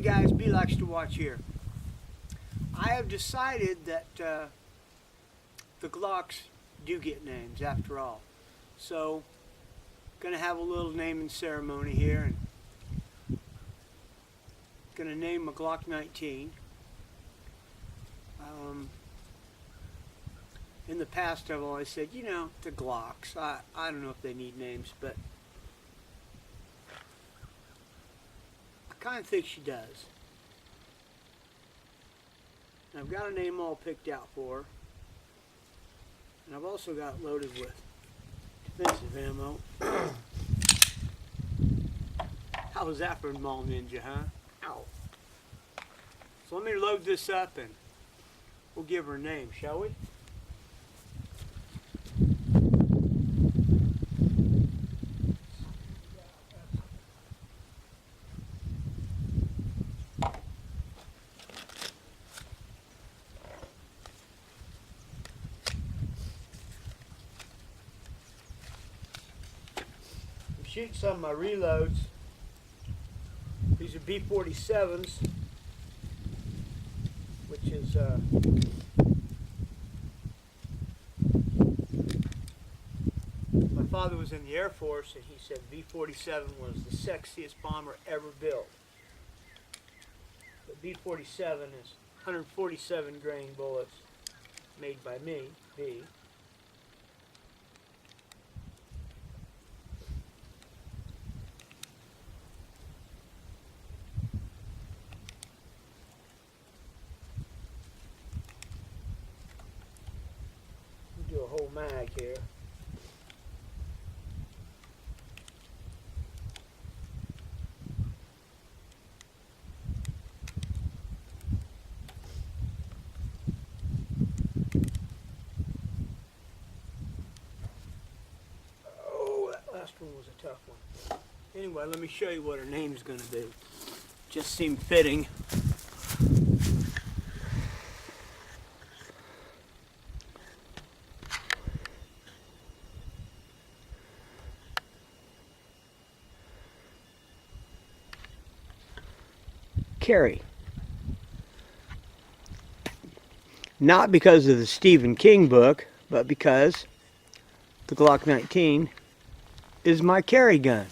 guys, B likes to watch here. I have decided that the Glocks do get names after all. So, gonna have a little naming ceremony here and gonna name a Glock 19. In the past I've always said, you know, the Glocks, I don't know if they need names, but I kind of think she does. And I've got a name all picked out for her. And I've also got it loaded with defensive ammo. How was that for a mall ninja, huh? Ow. So let me load this up and we'll give her a name, shall we? Shoot some of my reloads. These are B-47s, which is my father was in the Air Force and he said B-47 was the sexiest bomber ever built. The B-47 is 147 grain bullets made by me, B. Do a whole mag here. Oh, that last one was a tough one. Anyway, let me show you what her name's going to be. Just seemed fitting. Carrie. Not because of the Stephen King book, but because the Glock 19 is my carry gun.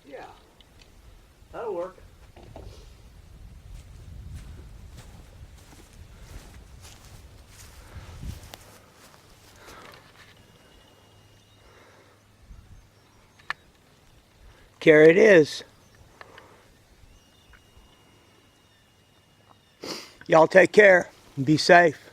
Yeah, that'll work. Here it is. Y'all take care. Be safe.